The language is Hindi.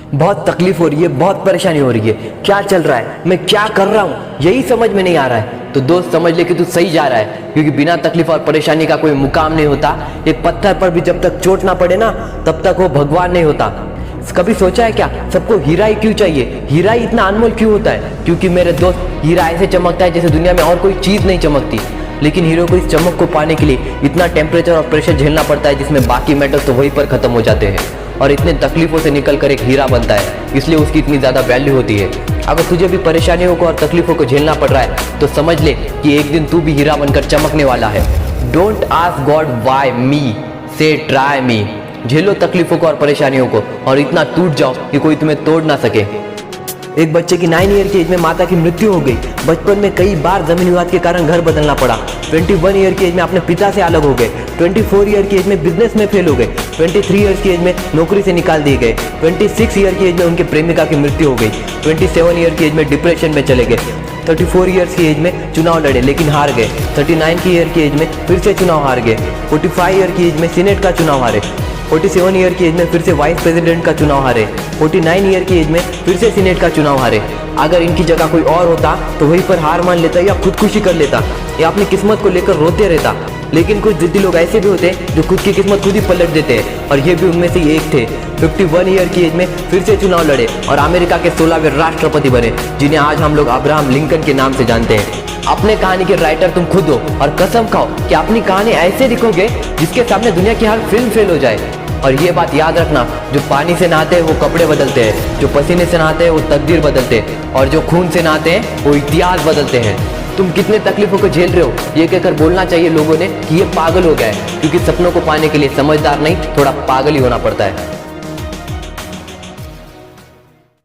बहुत तकलीफ हो रही है, बहुत परेशानी हो रही है, क्या चल रहा है, मैं क्या कर रहा हूँ यही समझ में नहीं आ रहा है। तो दोस्त समझ ले कि तू सही जा रहा है, क्योंकि बिना तकलीफ और परेशानी का कोई मुकाम नहीं होता। एक पत्थर पर भी जब तक चोट ना पड़े ना, तब तक वो भगवान नहीं होता। कभी सोचा है क्या, सबको हीरा ही क्यों चाहिए, हीरा ही इतना अनमोल क्यों होता है? क्योंकि मेरे दोस्त, हीरा ऐसे चमकता है जैसे दुनिया में और कोई चीज नहीं चमकती। लेकिन हीरो को इस चमक को पाने के लिए इतना टेम्परेचर और प्रेशर झेलना पड़ता है, जिसमें बाकी मेटल्स तो वहीं पर खत्म हो जाते हैं और इतने तकलीफों से निकल कर एक हीरा बनता है, इसलिए उसकी इतनी ज़्यादा वैल्यू होती है। अगर तुझे भी परेशानियों को और तकलीफों को झेलना पड़ रहा है, तो समझ ले कि एक दिन तू भी हीरा बनकर चमकने वाला है। Don't ask God why me, से ट्राई मी। झेलो तकलीफों को और परेशानियों को और इतना टूट जाओ कि कोई तुम्हें तोड़ ना सके। एक बच्चे की 9 ईयर की एज में माता की मृत्यु हो गई। बचपन में कई बार जमीन विवाद के कारण घर बदलना पड़ा। 21 ईयर की एज में अपने पिता से अलग हो गए। 24 ईयर की एज में बिजनेस में फेल हो गए। 23 ईयर की एज में नौकरी से निकाल दिए गए। 26 ईयर की एज में उनके प्रेमिका की मृत्यु हो गई। 27 ईयर की एज में डिप्रेशन में चले गए। 34 ईयर्स की एज में चुनाव लड़े लेकिन हार गए। 39 की ईयर की एज में फिर से चुनाव हार गए। 45 ईयर की एज में सीनेट का चुनाव हारे। 47 ईयर की एज में फिर से वाइस प्रेसिडेंट का चुनाव हारे। 49 ईयर की एज में फिर से सीनेट का चुनाव हारे। अगर इनकी जगह कोई और होता तो वहीं पर हार मान लेता या खुदकुशी कर लेता या अपनी किस्मत को लेकर रोते रहता। लेकिन कुछ जिद्दी लोग ऐसे भी होते हैं जो खुद की किस्मत खुद ही पलट देते हैं, और ये भी उनमें से एक थे। 51 ईयर की एज में फिर से चुनाव लड़े और अमेरिका के 16वें राष्ट्रपति बने, जिन्हें आज हम लोग अब्राहम लिंकन के नाम से जानते हैं। अपने कहानी के राइटर तुम खुद हो और कसम खाओ कि अपनी कहानी ऐसे लिखोगे जिसके सामने दुनिया की हर फिल्म फेल हो जाए। और ये बात याद रखना, जो पानी से नहाते हैं वो कपड़े बदलते हैं, जो पसीने से नहाते हैं वो तकदीर बदलते हैं, और जो खून से नहाते हैं वो इतिहास बदलते हैं। तुम कितने तकलीफों को झेल रहे हो ये कहकर बोलना चाहिए लोगों ने कि ये पागल हो गया है, क्योंकि सपनों को पाने के लिए समझदार नहीं, थोड़ा पागल ही होना पड़ता है।